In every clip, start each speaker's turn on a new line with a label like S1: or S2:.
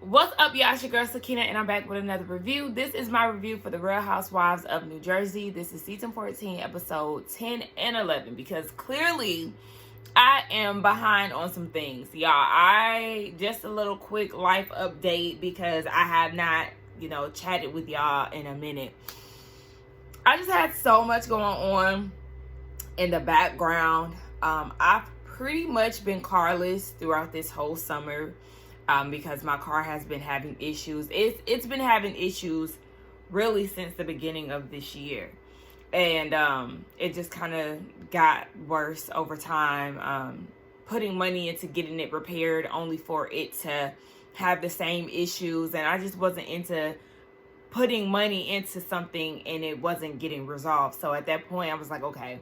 S1: What's up, y'all? It's your girl Sakina, and I'm back with another review. This is my review for the Real Housewives of New Jersey. This is season 14, episode 10 and 11, because clearly I am behind on some things. Y'all, just a little quick life update because I have not, chatted with y'all in a minute. I just had so much going on in the background. I've pretty much been carless throughout this whole summer. Because my car has been having issues. It's been having issues really since the beginning of this year. And it just kind of got worse over time. Putting money into getting it repaired only for it to have the same issues. And I just wasn't into putting money into something and it wasn't getting resolved. So at that point, I was like, okay,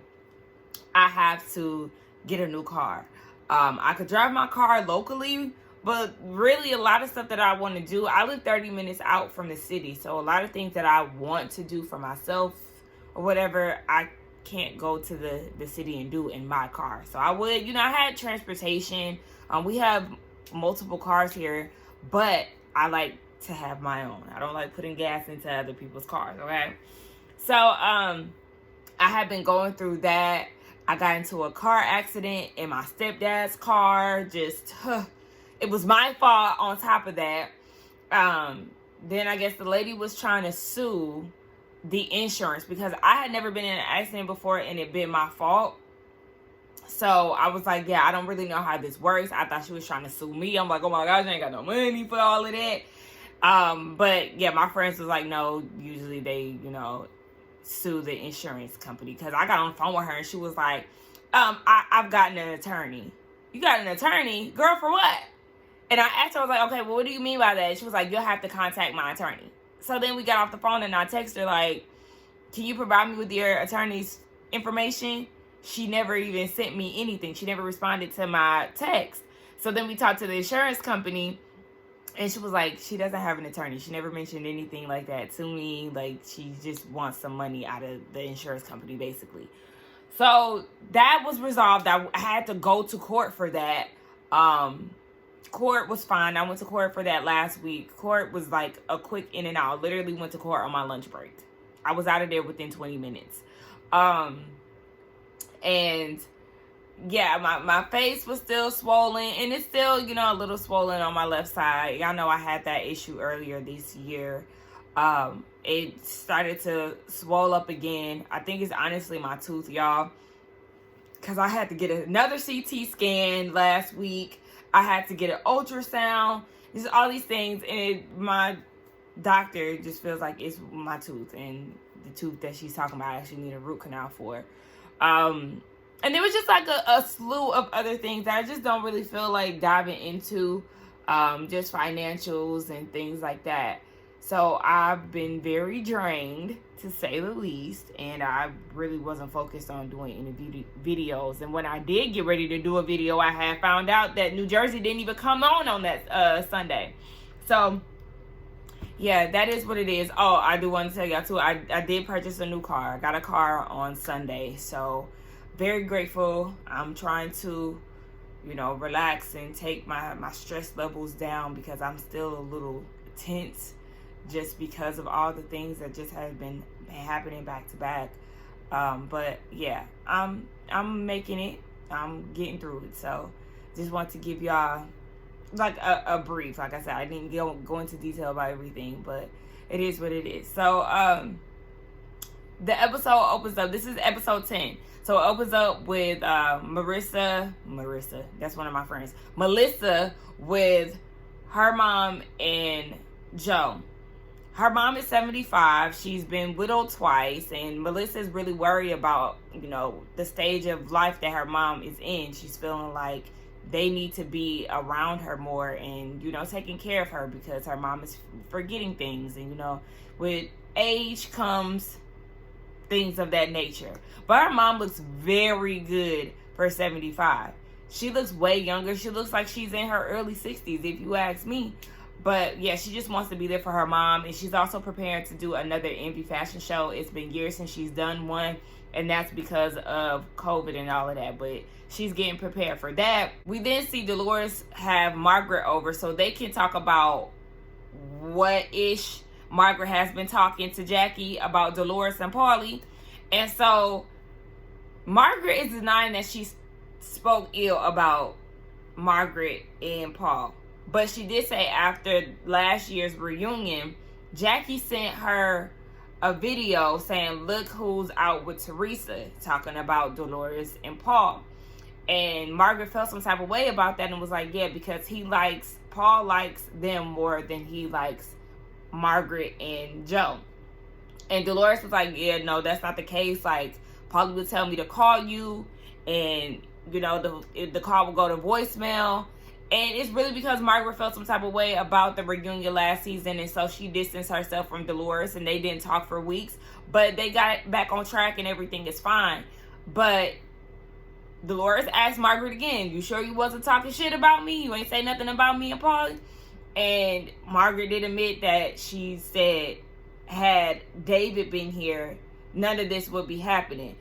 S1: I have to get a new car. I could drive my car locally, but really, a lot of stuff that I want to do, I live 30 minutes out from the city. So a lot of things that I want to do for myself or whatever, I can't go to the city and do in my car. So I would, I had transportation. We have multiple cars here, but I like to have my own. I don't like putting gas into other people's cars, okay? So I have been going through that. I got into a car accident in my stepdad's car. It was my fault on top of that. Then I guess the lady was trying to sue the insurance because I had never been in an accident before and it been my fault. So I was like, yeah, I don't really know how this works. I thought she was trying to sue me. I'm like, oh my gosh, I ain't got no money for all of that. But yeah, my friends was like, no, usually they, sue the insurance company. Because I got on the phone with her and she was like, I've gotten an attorney. You got an attorney? Girl, for what? And I asked her, I was like, okay, well, what do you mean by that? She was like, you'll have to contact my attorney. So then we got off the phone and I texted her like, can you provide me with your attorney's information? She never even sent me anything. She never responded to my text. So then we talked to the insurance company and she was like, she doesn't have an attorney. She never mentioned anything like that to me. Like, she just wants some money out of the insurance company, basically. So that was resolved. I had to go to court for that. Court was fine. I went to court for that last week. Court was like a quick in and out. Literally went to court on my lunch break. I was out of there within 20 minutes. And yeah, my face was still swollen and it's still, a little swollen on my left side. Y'all know I had that issue earlier this year. It started to swell up again. I think it's honestly my tooth, y'all. Because I had to get another CT scan last week. I had to get an ultrasound. Just all these things. And my doctor just feels like it's my tooth. And the tooth that she's talking about I actually need a root canal for. And there was just like a slew of other things that I just don't really feel like diving into. Just financials and things like that. So I've been very drained, to say the least, and I really wasn't focused on doing any videos. And when I did get ready to do a video, I had found out that New Jersey didn't even come on that Sunday. So yeah, that is what it is. Oh, I do want to tell y'all too, I did purchase a new car. I got a car on Sunday, so very grateful. I'm trying to, relax and take my stress levels down because I'm still a little tense. Just because of all the things that just have been happening back to back. But yeah, I'm making it. I'm getting through it. So just want to give y'all like a brief. Like I said, I didn't go into detail about everything, but it is what it is. So the episode opens up. This is episode 10. So it opens up with Marissa, that's one of my friends. Melissa with her mom and Joe. Her mom is 75. She's been widowed twice. And Melissa's really worried about, the stage of life that her mom is in. She's feeling like they need to be around her more and, taking care of her because her mom is forgetting things. And, with age comes things of that nature. But her mom looks very good for 75. She looks way younger. She looks like she's in her early 60s, if you ask me. But yeah, she just wants to be there for her mom. And she's also preparing to do another Envy fashion show. It's been years since she's done one. And that's because of COVID and all of that. But she's getting prepared for that. We then see Dolores have Margaret over so they can talk about what-ish Margaret has been talking to Jackie about Dolores and Paulie. And so Margaret is denying that she spoke ill about Margaret and Paul. But she did say after last year's reunion, Jackie sent her a video saying, look who's out with Teresa, talking about Dolores and Paul. And Margaret felt some type of way about that and was like, yeah, because Paul likes them more than he likes Margaret and Joe. And Dolores was like, yeah, no, that's not the case. Like, Paul would tell me to call you, and, you know, the call would go to voicemail. And it's really because Margaret felt some type of way about the reunion last season, and so she distanced herself from Dolores, and they didn't talk for weeks. But they got back on track, and everything is fine. But Dolores asked Margaret again, you sure you wasn't talking shit about me? You ain't say nothing about me and Paulie? And Margaret did admit that she said, had David been here, none of this would be happening.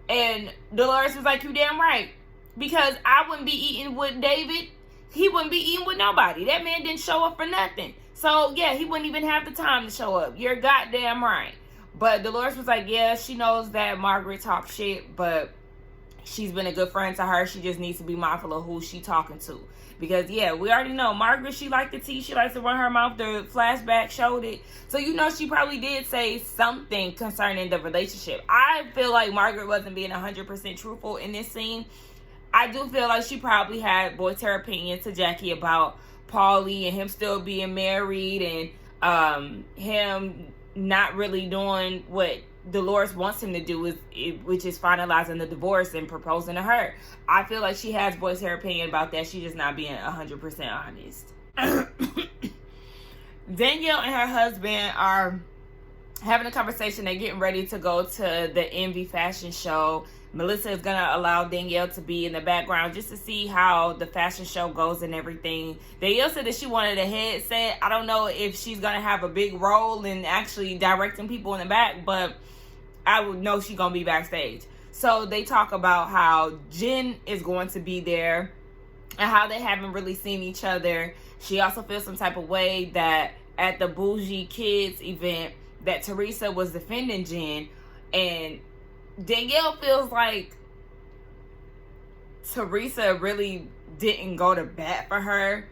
S1: And Dolores was like, you damn right. Because I wouldn't be eating with David. He wouldn't be eating with nobody. That man didn't show up for nothing. So, yeah, he wouldn't even have the time to show up. You're goddamn right. But Dolores was like, yeah, she knows that Margaret talks shit, but she's been a good friend to her. She just needs to be mindful of who she talking to. Because, yeah, we already know Margaret, she liked the tea. She likes to run her mouth. The flashback showed it. So, you know, she probably did say something concerning the relationship. I feel like Margaret wasn't being 100% truthful in this scene. I do feel like she probably had voiced her opinion to Jackie about Paulie and him still being married and him not really doing what Dolores wants him to do, which is finalizing the divorce and proposing to her. I feel like she has voiced her opinion about that. She's just not being 100% honest. Danielle and her husband are having a conversation. They're getting ready to go to the Envy fashion show. Melissa is going to allow Danielle to be in the background just to see how the fashion show goes and everything. Danielle said that she wanted a headset. I don't know if she's going to have a big role in actually directing people in the back, but I would know she's going to be backstage. So they talk about how Jen is going to be there and how they haven't really seen each other. She also feels some type of way that at the Bougie Kids event that Teresa was defending Jen, and Danielle feels like Teresa really didn't go to bat for her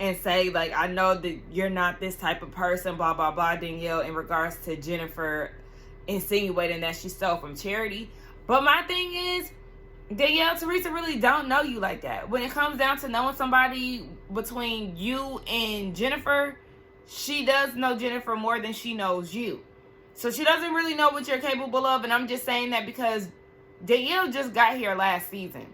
S1: and say, like, I know that you're not this type of person, blah, blah, blah, Danielle, in regards to Jennifer insinuating that she stole from Charity. But my thing is, Danielle, Teresa really don't know you like that. When it comes down to knowing somebody between you and Jennifer, she does know Jennifer more than she knows you. So she doesn't really know what you're capable of, and I'm just saying that because Danielle just got here last season.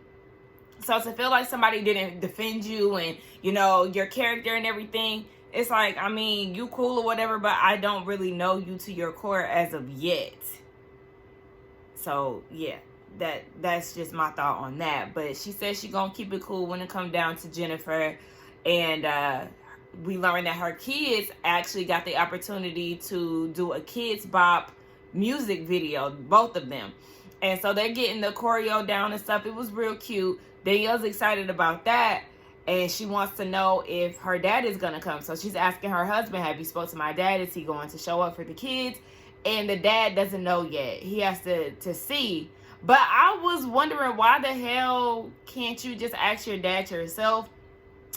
S1: So to feel like somebody didn't defend you and, you know, your character and everything, it's like, I mean, you cool or whatever, but I don't really know you to your core as of yet. So, yeah, that's just my thought on that. But she says she's going to keep it cool when it comes down to Jennifer. And we learned that her kids actually got the opportunity to do a Kids Bop music video, both of them. And so they're getting the choreo down and stuff. It was real cute. Danielle's excited about that. And she wants to know if her dad is going to come. So she's asking her husband, have you spoke to my dad? Is he going to show up for the kids? And the dad doesn't know yet. He has to see. But I was wondering, why the hell can't you just ask your dad yourself?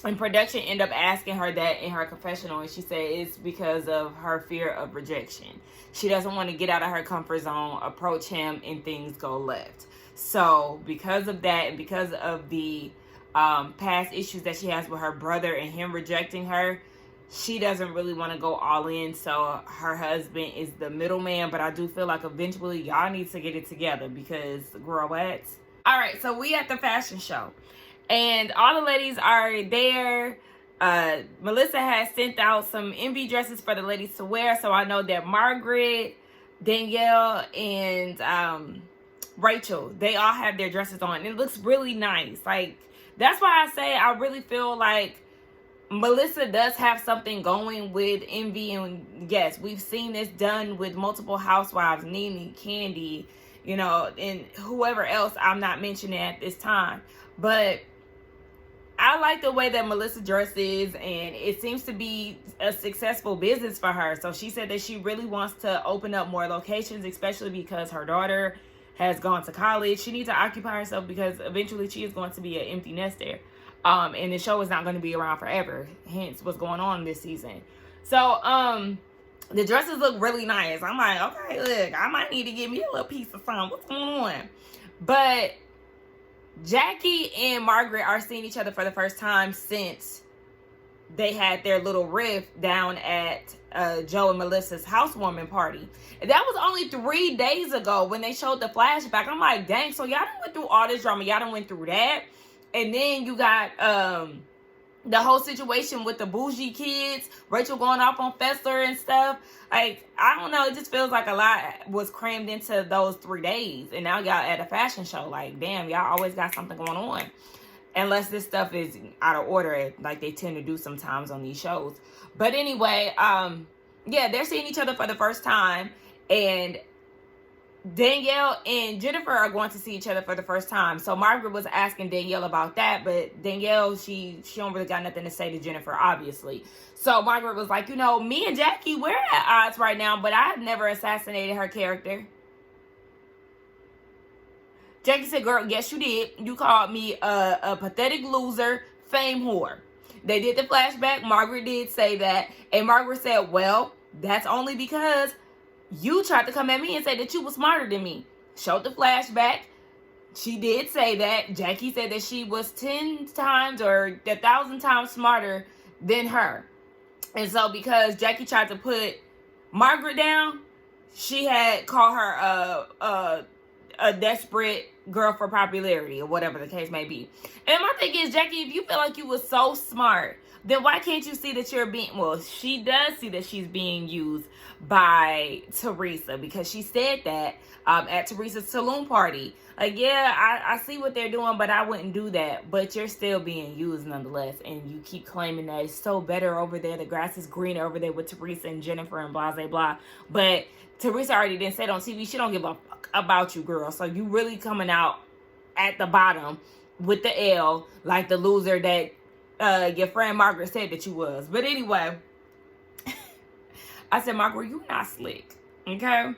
S1: And production ended up asking her that in her confessional, and she said it's because of her fear of rejection. She doesn't want to get out of her comfort zone, approach him, and things go left. So because of that, and because of the past issues that she has with her brother and him rejecting her, she doesn't really want to go all in. So her husband is the middleman, but I do feel like eventually y'all need to get it together because, girl, what? All right, so we at the fashion show. And all the ladies are there. Melissa has sent out some Envy dresses for the ladies to wear. So I know that Margaret, Danielle, and Rachel, they all have their dresses on. It looks really nice. Like, that's why I say I really feel like Melissa does have something going with Envy. And yes, we've seen this done with multiple housewives, Nene, Candy, you know, and whoever else I'm not mentioning at this time. But I like the way that Melissa dresses, and it seems to be a successful business for her. So she said that she really wants to open up more locations, especially because her daughter has gone to college. She needs to occupy herself because eventually she is going to be an empty nester. And the show is not going to be around forever. Hence what's going on this season. So, the dresses look really nice. I'm like, okay, look, I might need to get me a little piece of something. What's going on? But Jackie and Margaret are seeing each other for the first time since they had their little rift down at Joe and Melissa's housewarming party. And that was only 3 days ago when they showed the flashback. I'm like, dang, so y'all done went through all this drama. Y'all done went through that. And then you got the whole situation with the bougie kids, Rachel going off on Fessler and stuff. Like, I don't know, it just feels like a lot was crammed into those 3 days. And now y'all at a fashion show. Like, damn, y'all always got something going on. Unless this stuff is out of order, like they tend to do sometimes on these shows. But anyway, yeah, they're seeing each other for the first time. And Danielle and Jennifer are going to see each other for the first time. So Margaret was asking Danielle about that, but Danielle, she don't really got nothing to say to Jennifer, obviously. So Margaret was like, you know, me and Jackie, we're at odds right now, but I've never assassinated her character. Jackie said, girl, yes, you did. You called me a pathetic loser, fame whore. They did the flashback. Margaret did say that. And Margaret said, well, that's only because you tried to come at me and say that you were smarter than me. Showed the flashback. She did say that. Jackie said that she was 10 times or 1,000 times smarter than her. And so because Jackie tried to put Margaret down, she had called her a desperate girl for popularity or whatever the case may be. And my thing is, Jackie, if you feel like you were so smart, then why can't you see that you're being, well, she does see that she's being used by Teresa, because she said that at Teresa's saloon party. Like, yeah, I see what they're doing, but I wouldn't do that. But you're still being used nonetheless. And you keep claiming that it's so better over there. The grass is greener over there with Teresa and Jennifer and blah, blah, blah. But Teresa already didn't say it on TV. She don't give a fuck about you, girl. So you really coming out at the bottom with the L, like the loser that your friend Margaret said that you was. But anyway, I said, Margaret, you not slick, okay?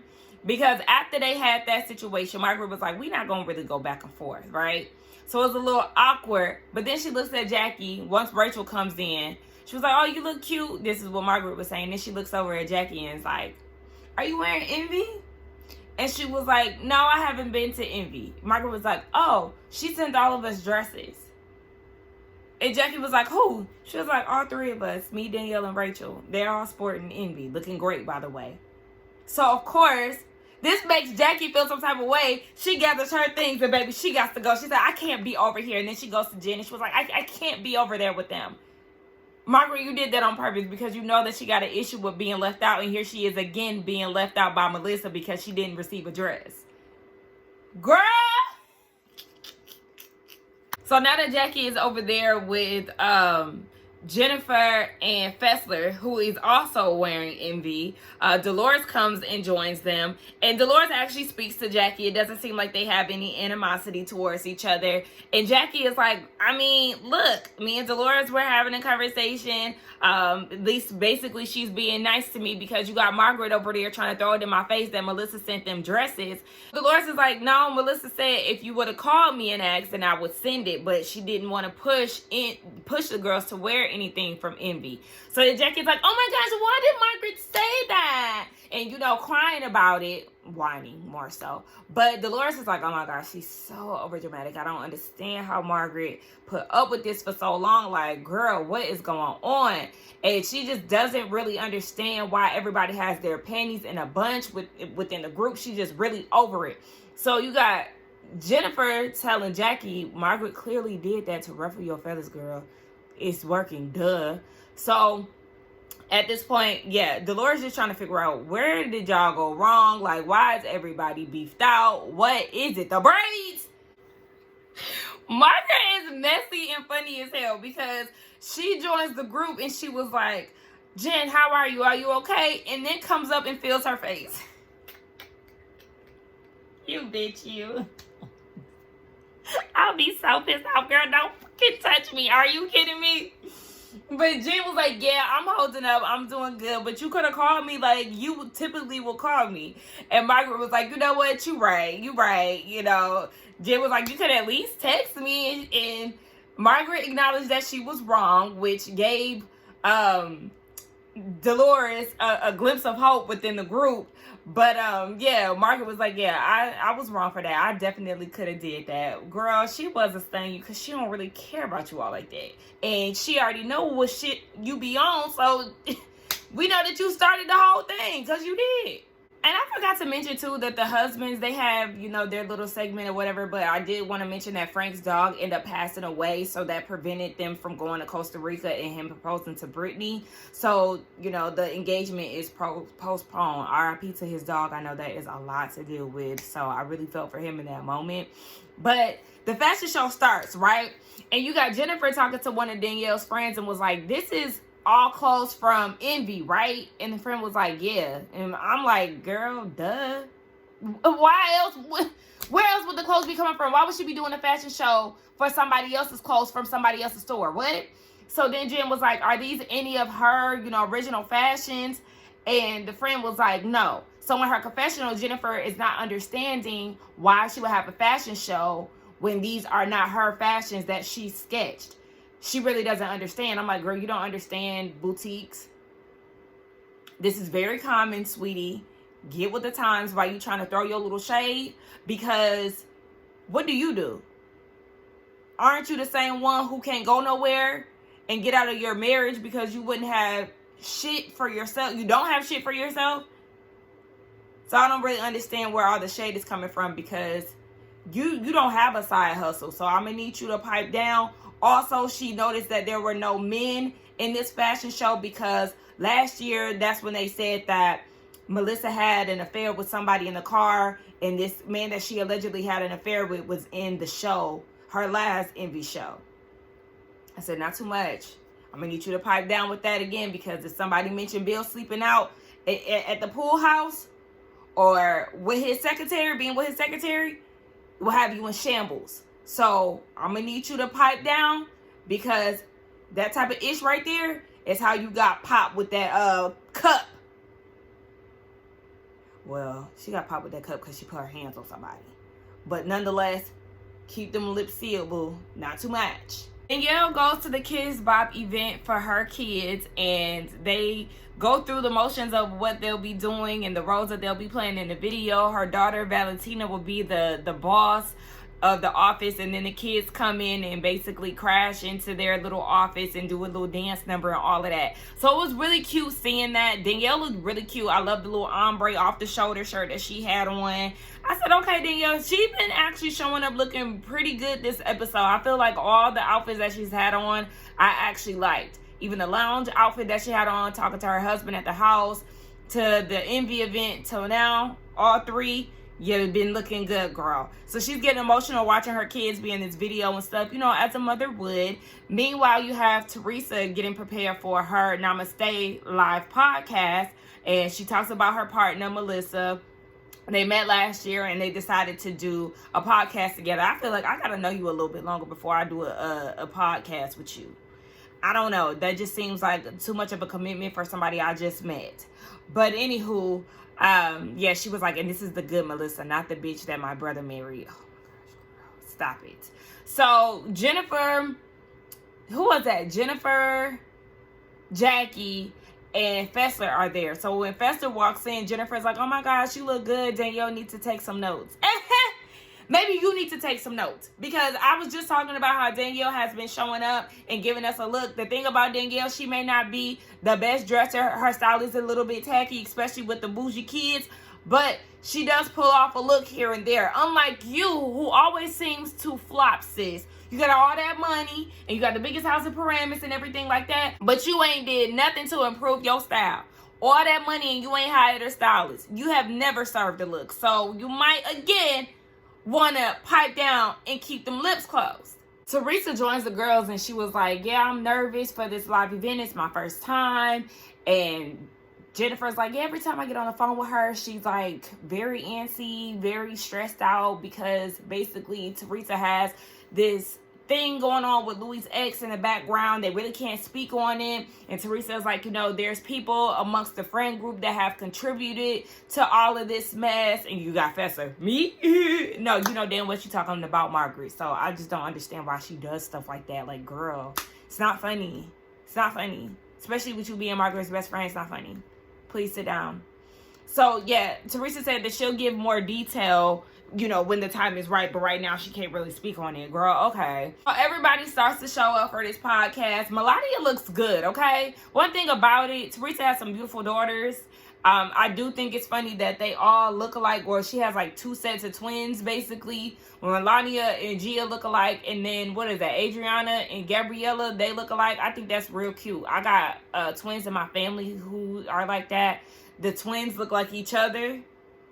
S1: Because after they had that situation, Margaret was like, we not going to really go back and forth, right? So it was a little awkward. But then she looks at Jackie once Rachel comes in. She was like, oh, you look cute. This is what Margaret was saying. Then she looks over at Jackie and is like, are you wearing Envy? And she was like, no, I haven't been to Envy. Margaret was like, oh, she sent all of us dresses. And Jackie was like, who? She was like, all three of us, me, Danielle, and Rachel. They're all sporting Envy. Looking great, by the way. So, of course, this makes Jackie feel some type of way. She gathers her things and, baby, she got to go. She said, I can't be over here. And then she goes to Jen and she was like, I can't be over there with them. Margaret, you did that on purpose because you know that she got an issue with being left out. And here she is again being left out by Melissa because she didn't receive a dress. Girl! So now that Jackie is over there with Jennifer and Fessler, who is also wearing Envy, Dolores comes and joins them. And Dolores actually speaks to Jackie. It doesn't seem like they have any animosity towards each other. And Jackie is like, I mean, look, me and Dolores were having a conversation. At least basically she's being nice to me because you got Margaret over there trying to throw it in my face that Melissa sent them dresses. Dolores is like, no, Melissa said if you would have called me and asked, then I would send it. But she didn't want to push the girls to wear anything from Envy. So then Jackie's like, oh my gosh, why did Margaret say that? And, you know, crying about it, whining more so. But Dolores is like, oh my gosh, she's so overdramatic. I don't understand how Margaret put up with this for so long. Like, girl, what is going on? And she just doesn't really understand why everybody has their panties in a bunch within the group. She's just really over it. So you got Jennifer telling Jackie, Margaret clearly did that to ruffle your feathers, girl. It's working, duh. So at this point, yeah, Dolores just trying to figure out where did y'all go wrong? Like, why is everybody beefed out? What is it? The braids? Margaret is messy and funny as hell because she joins the group and she was like, Jen, how are you? Are you okay? And then comes up and feels her face. You bitch, you. I'll be so pissed off, girl. Don't fucking touch me. Are you kidding me? But Jen was like, yeah, I'm holding up. I'm doing good. But you could have called me like you typically will call me. And Margaret was like, you know what? You right. You right. You know, Jen was like, you could at least text me. And Margaret acknowledged that she was wrong, which gave Dolores a glimpse of hope within the group. But yeah, Margaret was like, yeah, I was wrong for that. I definitely could have did that. Girl, she wasn't stunning you because she don't really care about you all like that. And she already know what shit you be on, so we know that you started the whole thing because you did. And I forgot to mention, too, that the husbands, they have, you know, their little segment or whatever. But I did want to mention that Frank's dog ended up passing away. So that prevented them from going to Costa Rica and him proposing to Brittany. So, you know, the engagement is postponed. RIP to his dog. I know that is a lot to deal with. So I really felt for him in that moment. But the fashion show starts, right? And you got Jennifer talking to one of Danielle's friends and was like, this is all clothes from Envy, right? And the friend was like, yeah. And I'm like, girl, duh. Why else? Where else would the clothes be coming from? Why would she be doing a fashion show for somebody else's clothes from somebody else's store? What? So then Jen was like, are these any of her, you know, original fashions? And the friend was like, no. So in her confessional, Jennifer is not understanding why she would have a fashion show when these are not her fashions that she sketched. She really doesn't understand. I'm like, girl, you don't understand boutiques. This is very common, sweetie. Get with the times while you trying to throw your little shade. Because what do? Aren't you the same one who can't go nowhere and get out of your marriage because you wouldn't have shit for yourself? You don't have shit for yourself? So I don't really understand where all the shade is coming from, because you don't have a side hustle. So I'm going to need you to pipe down. Also, she noticed that there were no men in this fashion show because last year, that's when they said that Melissa had an affair with somebody in the car, and this man that she allegedly had an affair with was in the show, her last Envy show. I said, not too much. I'm going to need you to pipe down with that again, because if somebody mentioned Bill sleeping out at the pool house or with his secretary, being with his secretary, will have you in shambles. So I'm going to need you to pipe down, because that type of ish right there is how you got popped with that cup. Well, she got popped with that cup because she put her hands on somebody. But nonetheless, keep them lips sealed, boo. Not too much. Danielle goes to the Kids Bop event for her kids, and they go through the motions of what they'll be doing and the roles that they'll be playing in the video. Her daughter, Valentina, will be the boss of the office, and then the kids come in and basically crash into their little office and do a little dance number and all of that. So it was really cute seeing that. Danielle looked really cute. I love the little ombre off the shoulder shirt that she had on. I said, okay, Danielle, she's been actually showing up looking pretty good this episode. I feel like all the outfits that she's had on, I actually liked. Even the lounge outfit that she had on, talking to her husband at the house, to the Envy event, till now, all three, you've been looking good, girl. So she's getting emotional watching her kids be in this video and stuff, you know, as a mother would. Meanwhile, you have Teresa getting prepared for her Namaste live podcast, and she talks about her partner, Melissa. They met last year and they decided to do a podcast together. I feel like I got to know you a little bit longer before I do a podcast with you. I don't know. That just seems like too much of a commitment for somebody I just met. But anywho, yeah, she was like, and this is the good Melissa, not the bitch that my brother married. Oh my gosh, girl, stop it. So Jennifer, who was that? Jennifer, Jackie, and Fessler are there. So when Fessler walks in, Jennifer's like, oh my gosh, you look good. Danielle needs to take some notes. Maybe you need to take some notes, because I was just talking about how Danielle has been showing up and giving us a look. The thing about Danielle, she may not be the best dresser. Her style is a little bit tacky, especially with the bougie kids, but she does pull off a look here and there. Unlike you, who always seems to flop, sis. You got all that money and you got the biggest house in Paramus and everything like that, but you ain't did nothing to improve your style. All that money and you ain't hired a stylist. You have never served a look. So you might, again, want to pipe down and keep them lips closed. Teresa joins the girls and she was like, yeah, I'm nervous for this live event. It's my first time. And Jennifer's like, yeah, every time I get on the phone with her, she's like very antsy, very stressed out because basically Teresa has this thing going on with Louis' ex in the background. They really can't speak on it. And Teresa's like, there's people amongst the friend group that have contributed to all of this mess. And you got Fester. Me? No, damn what you talking about, Margaret. So I just don't understand why she does stuff like that. Like, girl, it's not funny. It's not funny. Especially with you being Margaret's best friend, it's not funny. Please sit down. So, yeah, Teresa said that she'll give more detail, when the time is right. But right now, she can't really speak on it. Girl, okay. Everybody starts to show up for this podcast. Melania looks good, okay? One thing about it, Teresa has some beautiful daughters. I do think it's funny that they all look alike. Or she has like 2 sets of twins, basically. When Melania and Gia look alike. And then, what is that? Adriana and Gabriella, they look alike. I think that's real cute. I got twins in my family who are like that. The twins look like each other.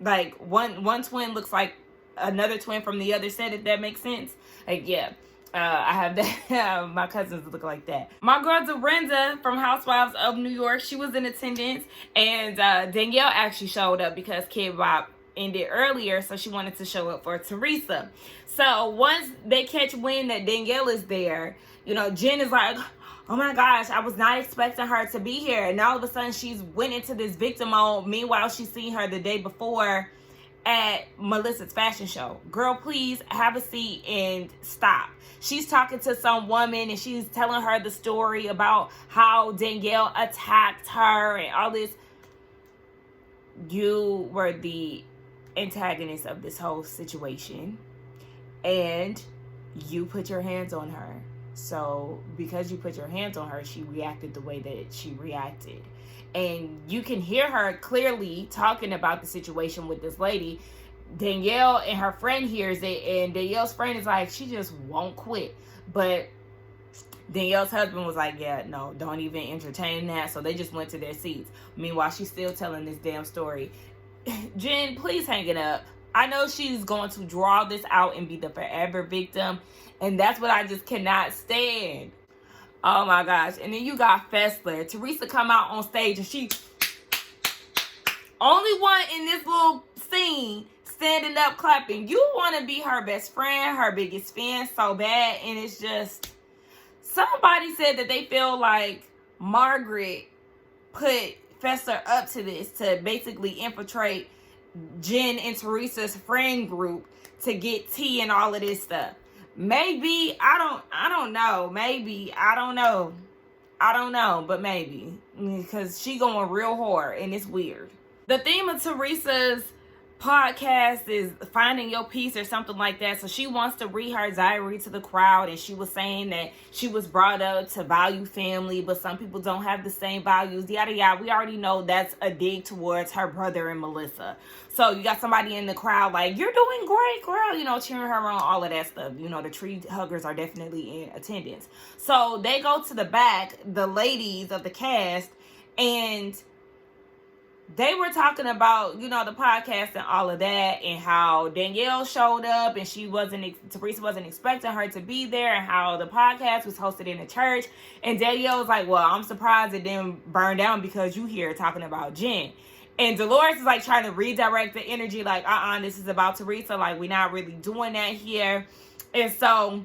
S1: Like, one twin looks like another twin from the other set, if that makes sense. Like, yeah. I have that. My cousins look like that. My girl Dorinda from Housewives of New York, she was in attendance. And Danielle actually showed up because Kid Bop ended earlier. So she wanted to show up for Teresa. So once they catch wind that Danielle is there, Jen is like, oh my gosh, I was not expecting her to be here. And all of a sudden she's went into this victim mode. Meanwhile, she's seen her the day before at Melissa's fashion show. Girl, please have a seat and stop. She's talking to some woman and she's telling her the story about how Danielle attacked her and all this. You were the antagonist of this whole situation and you put your hands on her. So because you put your hands on her, she reacted the way that she reacted. And you can hear her clearly talking about the situation with this lady. Danielle and her friend hears it, and Danielle's friend is like, she just won't quit. But Danielle's husband was like, yeah, no, don't even entertain that. So they just went to their seats. Meanwhile, she's still telling this damn story. Jen, please hang it up. I know she's going to draw this out and be the forever victim. And that's what I just cannot stand. Oh my gosh. And then you got Fessler. Teresa come out on stage and she only one in this little scene standing up clapping. You want to be her best friend, her biggest fan so bad. And it's just, somebody said that they feel like Margaret put Fessler up to this to basically infiltrate Jen and Teresa's friend group to get tea and all of this stuff. Maybe, I don't know. Maybe, I don't know, but maybe. Because she going real hard and it's weird. The theme of Teresa's podcast is finding your peace or something like that. So she wants to read her diary to the crowd, and she was saying that she was brought up to value family, but some people don't have the same values, yada yada. We already know that's a dig towards her brother and Melissa. So you got somebody in the crowd like, you're doing great, girl, cheering her on, all of that stuff. The tree huggers are definitely in attendance. So they go to the back, the ladies of the cast, and they were talking about, the podcast and all of that, and how Danielle showed up and Teresa wasn't expecting her to be there, and how the podcast was hosted in a church. And Danielle was like, well, I'm surprised it didn't burn down because you here talking about Jen. And Dolores is like trying to redirect the energy, like, this is about Teresa. Like, we're not really doing that here. And so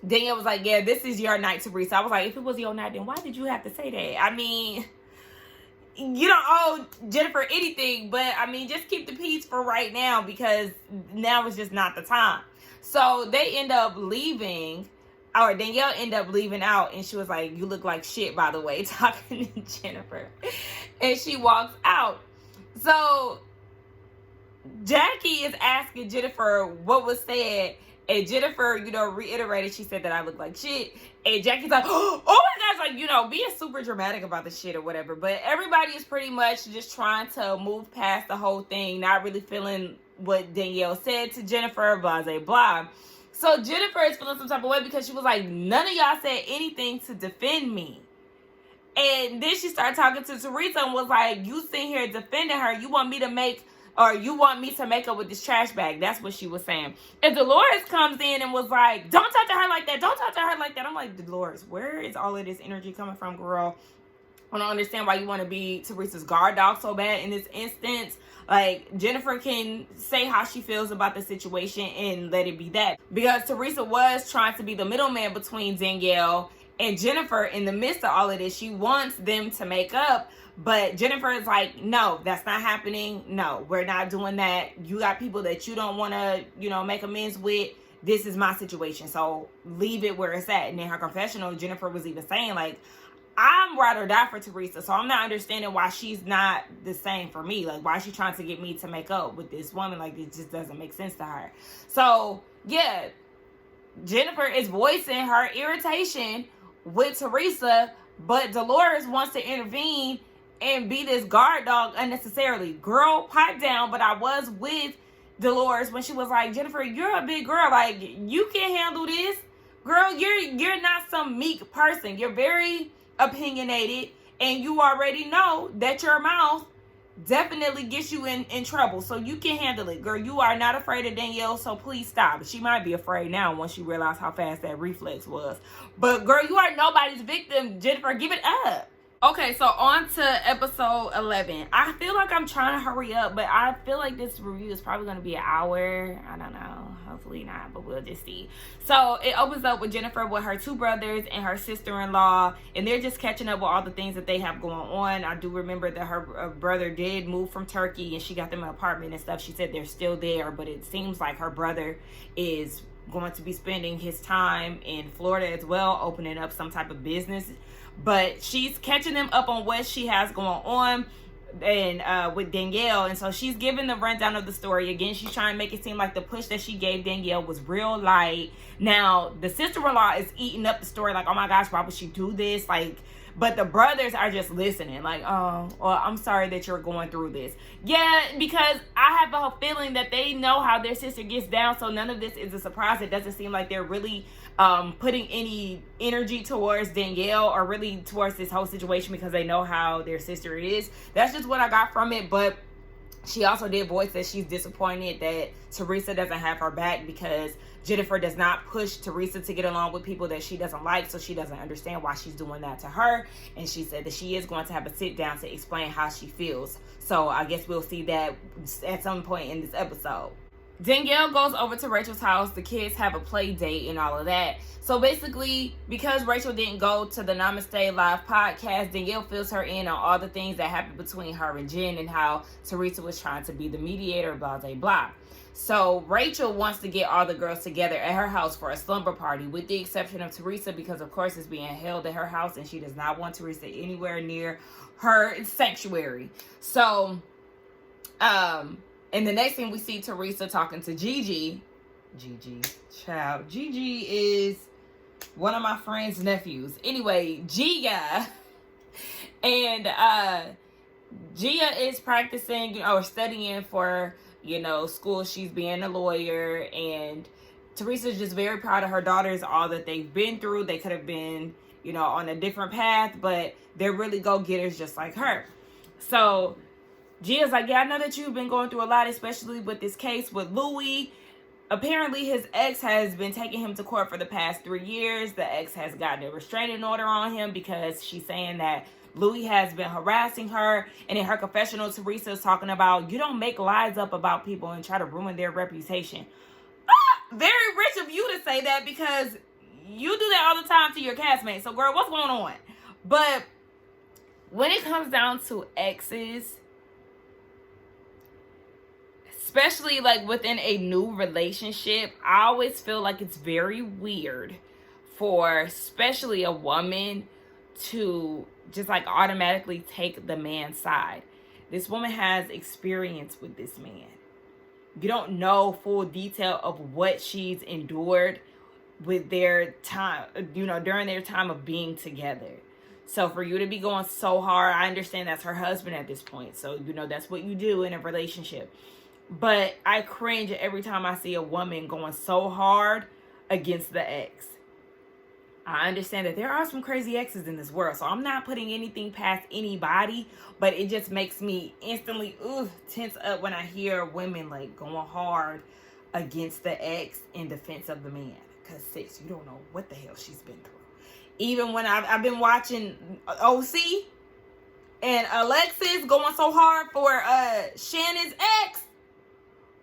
S1: Danielle was like, yeah, this is your night, Teresa. I was like, if it was your night, then why did you have to say that? I mean, you don't owe Jennifer anything, but just keep the peace for right now because now is just not the time. So they end up leaving, or Danielle ended up leaving out, and she was like, you look like shit, by the way, talking to Jennifer. And she walks out. So Jackie is asking Jennifer what was said, and Jennifer, reiterated, she said that I look like shit. And Jackie's like, oh my gosh, like, being super dramatic about the shit or whatever. But everybody is pretty much just trying to move past the whole thing, not really feeling what Danielle said to Jennifer, blah, blah, blah. So Jennifer is feeling some type of way because she was like, none of y'all said anything to defend me. And then she started talking to Teresa and was like, you sitting here defending her. You want me to make up with this trash bag. That's what she was saying. And Dolores comes in and was like, don't talk to her like that. Don't talk to her like that. I'm like, Dolores, where is all of this energy coming from, girl? I don't understand why you want to be Teresa's guard dog so bad in this instance. Like, Jennifer can say how she feels about the situation and let it be that. Because Teresa was trying to be the middleman between Danielle and Jennifer in the midst of all of this. She wants them to make up. But Jennifer is like, no, that's not happening. No, we're not doing that. You got people that you don't want to, make amends with. This is my situation. So leave it where it's at. And in her confessional, Jennifer was even saying, like, I'm ride or die for Teresa, so I'm not understanding why she's not the same for me. Like, why is she trying to get me to make up with this woman? Like, it just doesn't make sense to her. So, yeah, Jennifer is voicing her irritation with Teresa, but Dolores wants to intervene and be this guard dog unnecessarily. Girl, pipe down, but I was with Dolores when she was like, Jennifer, you're a big girl. Like, you can handle this. Girl, you're not some meek person. You're very opinionated, and you already know that your mouth definitely gets you in trouble, so you can handle it, girl. You are not afraid of Danielle, so please stop. She might be afraid now once she realized how fast that reflex was, but girl, you are nobody's victim. Jennifer, give it up. Okay, so on to episode 11. I feel like I'm trying to hurry up, but I feel like this review is probably going to be an hour. I don't know. Hopefully not, but we'll just see. So it opens up with Jennifer with her two brothers and her sister-in-law, and they're just catching up with all the things that they have going on. I do remember that her brother did move from Turkey, and she got them an apartment and stuff. She said they're still there, but it seems like her brother is going to be spending his time in Florida as well, opening up some type of business. But she's catching them up on what she has going on and with Danielle, and so she's giving the rundown of the story. Again, she's trying to make it seem like the push that she gave Danielle was real light. Now the sister-in-law is eating up the story, like, oh my gosh, why would she do this? Like, but the brothers are just listening, like, oh, well, I'm sorry that you're going through this. Yeah, because I have a feeling that they know how their sister gets down, so none of this is a surprise. It doesn't seem like they're really putting any energy towards Danielle or really towards this whole situation because they know how their sister is. That's just what I got from it. But she also did voice that she's disappointed that Teresa doesn't have her back because Jennifer does not push Teresa to get along with people that she doesn't like, so she doesn't understand why she's doing that to her. And she said that she is going to have a sit down to explain how she feels. So I guess we'll see that at some point in this episode. Danielle goes over to Rachel's house. The kids have a play date and all of that. So basically, because Rachel didn't go to the Namaste Live podcast, Danielle fills her in on all the things that happened between her and Jen and how Teresa was trying to be the mediator, blah, blah, blah. So Rachel wants to get all the girls together at her house for a slumber party, with the exception of Teresa, because of course it's being held at her house and she does not want Teresa anywhere near her sanctuary. So, and the next thing we see Teresa talking to Gigi. Child. Gigi is one of my friend's nephews. Anyway, Gia. And Gia is practicing or studying for, school. She's being a lawyer. And Teresa's just very proud of her daughters, all that they've been through. They could have been, on a different path, but they're really go-getters just like her. So Gia's like, yeah, I know that you've been going through a lot, especially with this case with Louis. Apparently, his ex has been taking him to court for the past 3 years. The ex has gotten a restraining order on him because she's saying that Louis has been harassing her. And in her confessional, Teresa is talking about, you don't make lies up about people and try to ruin their reputation. Very rich of you to say that because you do that all the time to your castmates. So, girl, what's going on? But when it comes down to exes, especially like within a new relationship, I always feel like it's very weird for especially a woman to just like automatically take the man's side. This woman has experience with this man. You don't know full detail of what she's endured with their time, during their time of being together. So for you to be going so hard, I understand that's her husband at this point. So, that's what you do in a relationship. But I cringe every time I see a woman going so hard against the ex. I understand that there are some crazy exes in this world, so I'm not putting anything past anybody, but it just makes me instantly tense up when I hear women like going hard against the ex in defense of the man. Because sis, you don't know what the hell she's been through. Even when I've been watching OC, And Alexis going so hard for Shannon's ex.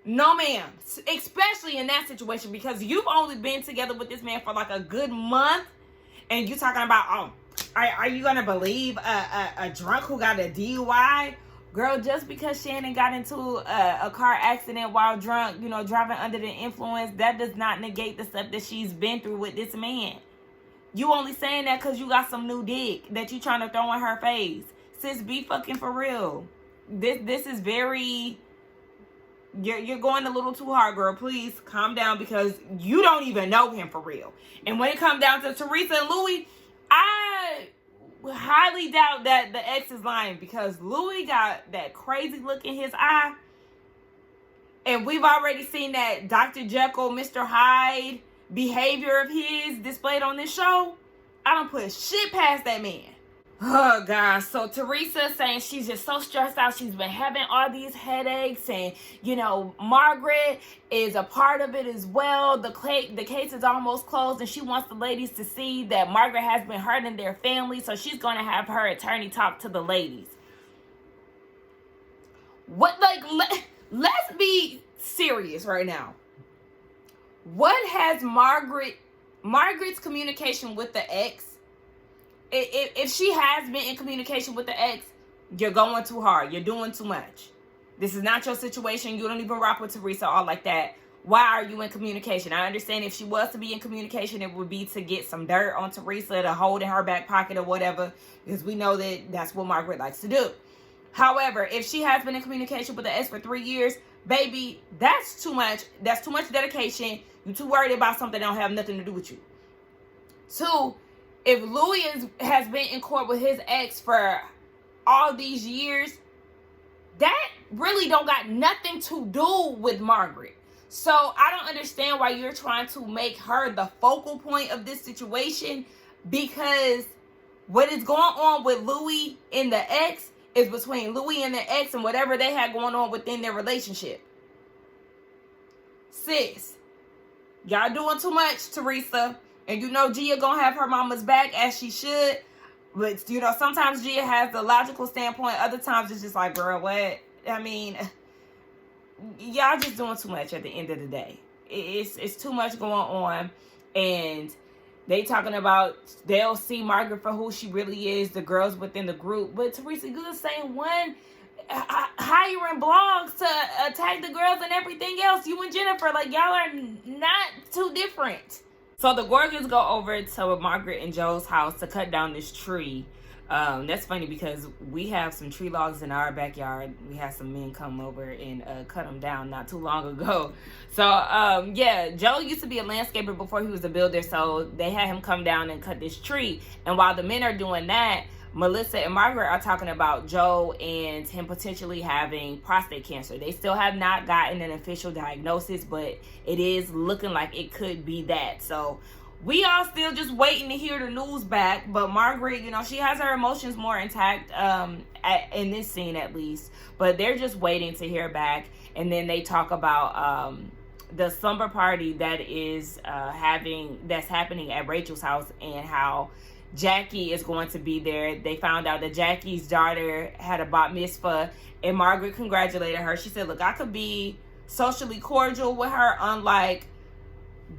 S1: No, ma'am. Especially in that situation, because you've only been together with this man for like a good month, and you talking about, are you gonna believe a drunk who got a DUI? Girl, just because Shannon got into a car accident while drunk, driving under the influence, that does not negate the stuff that she's been through with this man. You only saying that because you got some new dick that you trying to throw in her face. Sis, be fucking for real. This is very... You're going a little too hard, girl. Please calm down, because you don't even know him for real. And when it comes down to Teresa and Louis, I highly doubt that the ex is lying, because Louis got that crazy look in his eye. And we've already seen that Dr. Jekyll, Mr. Hyde behavior of his displayed on this show. I don't put shit past that man. Oh, God. So Teresa saying she's just so stressed out. She's been having all these headaches. And, Margaret is a part of it as well. The case is almost closed. And she wants the ladies to see that Margaret has been hurting their family. So she's going to have her attorney talk to the ladies. Let's be serious right now. What has Margaret's communication with the ex? If she has been in communication with the ex, you're going too hard. You're doing too much. This is not your situation. You don't even rock with Teresa all like that. Why are you in communication? I understand if she was to be in communication, it would be to get some dirt on Teresa, to hold in her back pocket or whatever, because we know that that's what Margaret likes to do. However, if she has been in communication with the ex for 3 years, baby, that's too much. That's too much dedication. You're too worried about something that don't have nothing to do with you. 2, if Louis has been in court with his ex for all these years, that really don't got nothing to do with Margaret. So I don't understand why you're trying to make her the focal point of this situation, because what is going on with Louis and the ex is between Louis and the ex and whatever they had going on within their relationship. Sis, y'all doing too much, Teresa. And Gia gonna have her mama's back, as she should. But, sometimes Gia has the logical standpoint. Other times it's just like, girl, what? I mean, y'all just doing too much at the end of the day. It's too much going on. And they talking about they'll see Margaret for who she really is, the girls within the group. But Teresa Good saying one, hiring blogs to attack the girls and everything else. You and Jennifer, y'all are not too different. So the Gorgons go over to Margaret and Joe's house to cut down this tree. That's funny, because we have some tree logs in our backyard. We had some men come over and cut them down not too long ago. So, Joe used to be a landscaper before he was a builder. So they had him come down and cut this tree. And while the men are doing that, Melissa and Margaret are talking about Joe and him potentially having prostate cancer. They still have not gotten an official diagnosis, but it is looking like it could be that. So we all still just waiting to hear the news back. But Margaret, she has her emotions more intact in this scene at least. But they're just waiting to hear back. And then they talk about the slumber party that is that's happening at Rachel's house, and how Jackie is going to be there. They found out that Jackie's daughter had a bat mitzvah, and Margaret congratulated her. She said, look, I could be socially cordial with her, unlike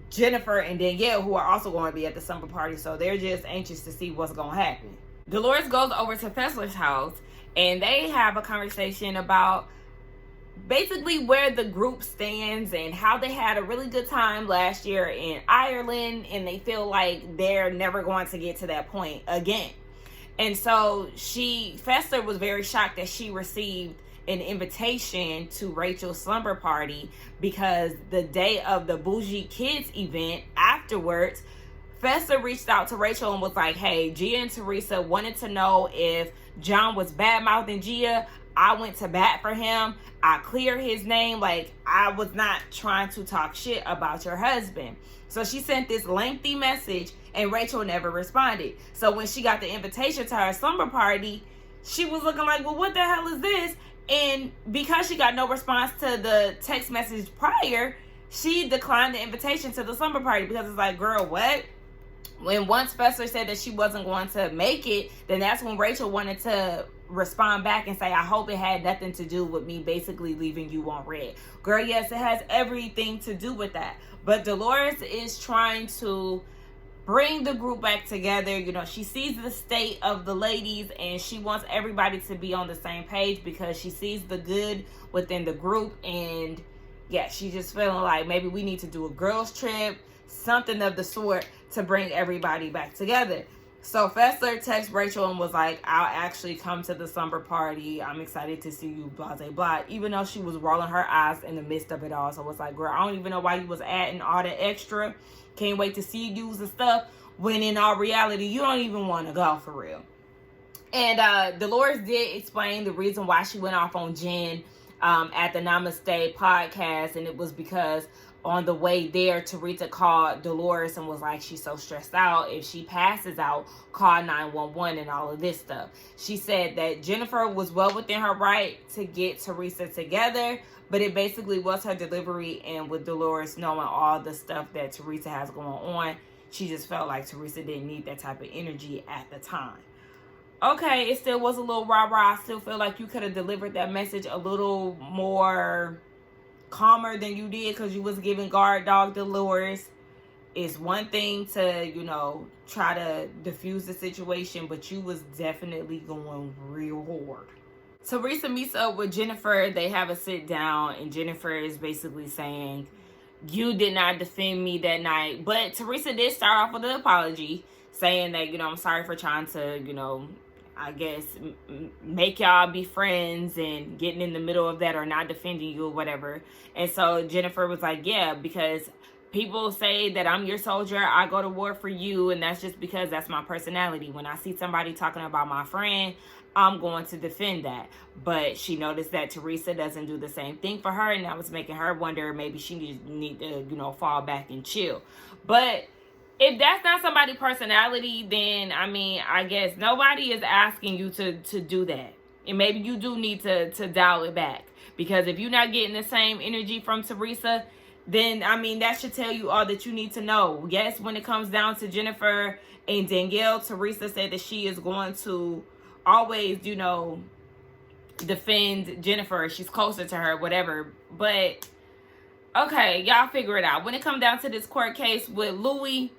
S1: Jennifer and Danielle, who are also going to be at the summer party. So they're just anxious to see what's going to happen. Dolores goes over to Fessler's house, and they have a conversation about basically where the group stands and how they had a really good time last year in Ireland, and they feel like they're never going to get to that point again. And so Fessler was very shocked that she received an invitation to Rachel's slumber party, because the day of the Bougie Kids event afterwards, Fessler reached out to Rachel and was like, hey, Gia and Teresa wanted to know if John was bad-mouthing Gia. I went to bat for him. I cleared his name. I was not trying to talk shit about your husband. So she sent this lengthy message, and Rachel never responded. So when she got the invitation to her slumber party, she was looking like, well, what the hell is this? And because she got no response to the text message prior, she declined the invitation to the slumber party, because it's like, girl, what? When once Fessler said that she wasn't going to make it, then that's when Rachel wanted to respond back and say, I hope it had nothing to do with me basically leaving you on red. Girl, yes, it has everything to do with that. But Dolores is trying to bring the group back together. You know, she sees the state of the ladies and she wants everybody to be on the same page because she sees the good within the group. And yeah, she's just feeling like maybe we need to do a girls trip, something of the sort, to bring everybody back together. So Fessler texted Rachel and was like, I'll actually come to the slumber party. I'm excited to see you, blah, blah, blah. Even though she was rolling her eyes in the midst of it all. So it was like, girl, I don't even know why you was adding all that extra. Can't wait to see you and stuff. When in all reality, you don't even want to go for real. And Dolores did explain the reason why she went off on Jen at the Namaste podcast. And it was because on the way there, Teresa called Dolores and was like, she's so stressed out. If she passes out, call 911 and all of this stuff. She said that Jennifer was well within her right to get Teresa together, but it basically was her delivery. And with Dolores knowing all the stuff that Teresa has going on, she just felt like Teresa didn't need that type of energy at the time. Okay, it still was a little rah-rah. I still feel like you could have delivered that message a little more calmer than you did, because you was giving guard dog Dolores. It's one thing to, you know, try to diffuse the situation, but you was definitely going real hard. Teresa meets up with Jennifer. They have a sit down, and Jennifer is basically saying, you did not defend me that night. But Teresa did start off with an apology, saying that, you know, I'm sorry for trying to, you know, I guess make y'all be friends and getting in the middle of that, or not defending you or whatever. And so Jennifer was like, yeah, because people say that I'm your soldier, I go to war for you, and that's just because that's my personality. When I see somebody talking about my friend, I'm going to defend that. But she noticed that Teresa doesn't do the same thing for her, and that was making her wonder maybe she need to, you know, fall back and chill. But if that's not somebody's personality, then, I mean, I guess nobody is asking you to do that. And maybe you do need to dial it back. Because if you're not getting the same energy from Teresa, then, I mean, that should tell you all that you need to know. Yes, when it comes down to Jennifer and Danielle, Teresa said that she is going to always, you know, defend Jennifer. She's closer to her, whatever. But, okay, y'all figure it out. When it comes down to this court case with Louis,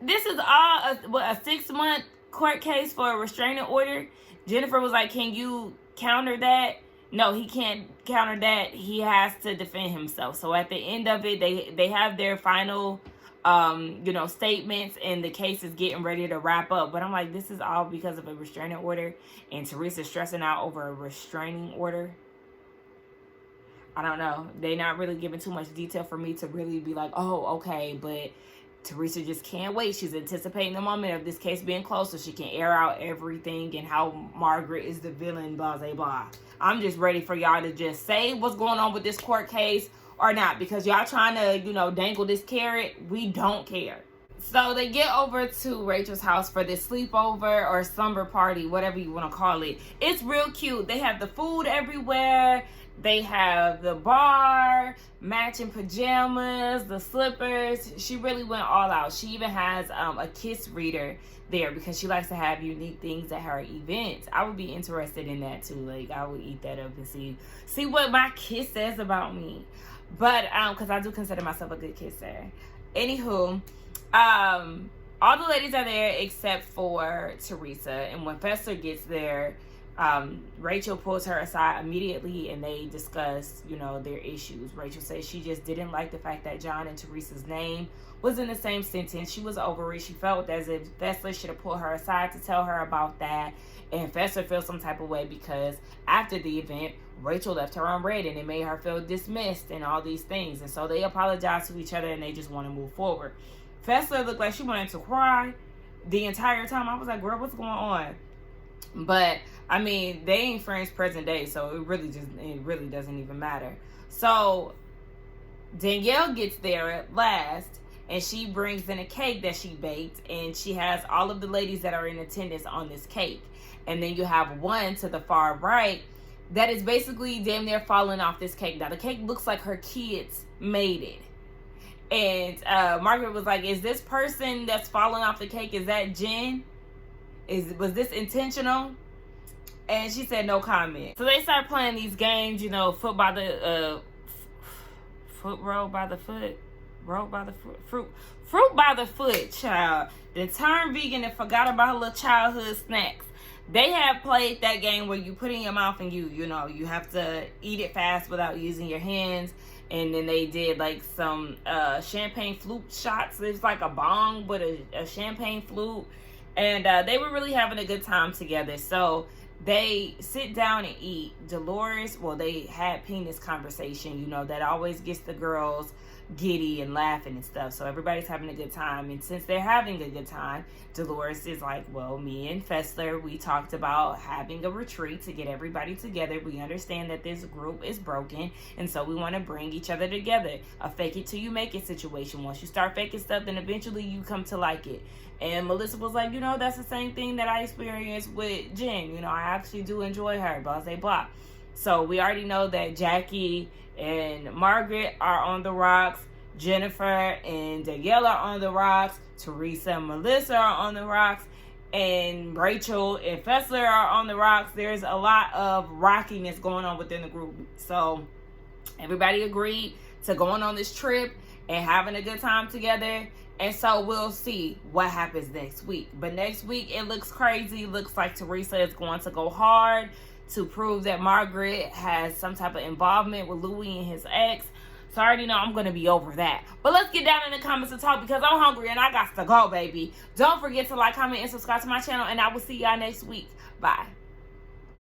S1: this is all a 6-month court case for a restraining order. Jennifer was like, can you counter that? No, he can't counter that. He has to defend himself. So at the end of it, they have their final, you know, statements, and the case is getting ready to wrap up. But I'm like, this is all because of a restraining order, and Teresa's stressing out over a restraining order. I don't know. They're not really giving too much detail for me to really be like, oh, okay, but Teresa just can't wait. She's anticipating the moment of this case being closed so she can air out everything and how Margaret is the villain, blah, blah, blah. I'm just ready for y'all to just say what's going on with this court case or not, because y'all trying to, you know, dangle this carrot. We don't care. So they get over to Rachel's house for this sleepover or slumber party, whatever you want to call it. It's real cute. They have the food everywhere. They have the bar, matching pajamas, the slippers. She really went all out. She even has a kiss reader there because she likes to have unique things at her events. I would be interested in that too. Like, I would eat that up and see what my kiss says about me. But because I do consider myself a good kisser. Anywho, all the ladies are there except for Teresa. And when Fessler gets there, Rachel pulls her aside immediately and they discuss, you know, their issues. Rachel says she just didn't like the fact that John and Teresa's name was in the same sentence. She was over it. She felt as if Fessler should have pulled her aside to tell her about that. And Fessler feels some type of way because after the event, Rachel left her on red and it made her feel dismissed and all these things. And so they apologize to each other and they just want to move forward. Fessler looked like she wanted to cry the entire time. I was like, girl, what's going on? But I mean, they ain't friends present day, so it really doesn't even matter. So Danielle gets there at last, and she brings in a cake that she baked, and she has all of the ladies that are in attendance on this cake. And then you have one to the far right that is basically damn near falling off this cake. Now the cake looks like her kids made it. And Margaret was like, is this person that's falling off the cake, is that Jen? Was this intentional? And she said no comment. So they start playing these games, you know, foot by the foot, roll by the foot, roll by the fruit by the foot, child. Then turned vegan and forgot about her little childhood snacks. They have played that game where you put it in your mouth and you know, you have to eat it fast without using your hands. And then they did like some champagne flute shots. It's like a bong, but a champagne flute. And they were really having a good time together. So they sit down and eat. Dolores, well, they had penis conversation, you know, that always gets the girls giddy and laughing and stuff. So everybody's having a good time. And since they're having a good time, Dolores is like, well, me and Fessler, we talked about having a retreat to get everybody together. We understand that this group is broken, and so we want to bring each other together. A fake it till you make it situation. Once you start faking stuff, then eventually you come to like it. And Melissa was like, you know, that's the same thing that I experienced with Jen. You know, I actually do enjoy her, blah, blah, blah. So we already know that Jackie and Margaret are on the rocks. Jennifer and Danielle are on the rocks. Teresa and Melissa are on the rocks. And Rachel and Fessler are on the rocks. There's a lot of rockiness going on within the group. So everybody agreed to going on this trip and having a good time together. And so we'll see what happens next week. But next week, it looks crazy. Looks like Teresa is going to go hard to prove that Margaret has some type of involvement with Louis and his ex. So I already know I'm going to be over that. But let's get down in the comments and talk, because I'm hungry and I got to go, baby. Don't forget to like, comment, and subscribe to my channel. And I will see y'all next week. Bye.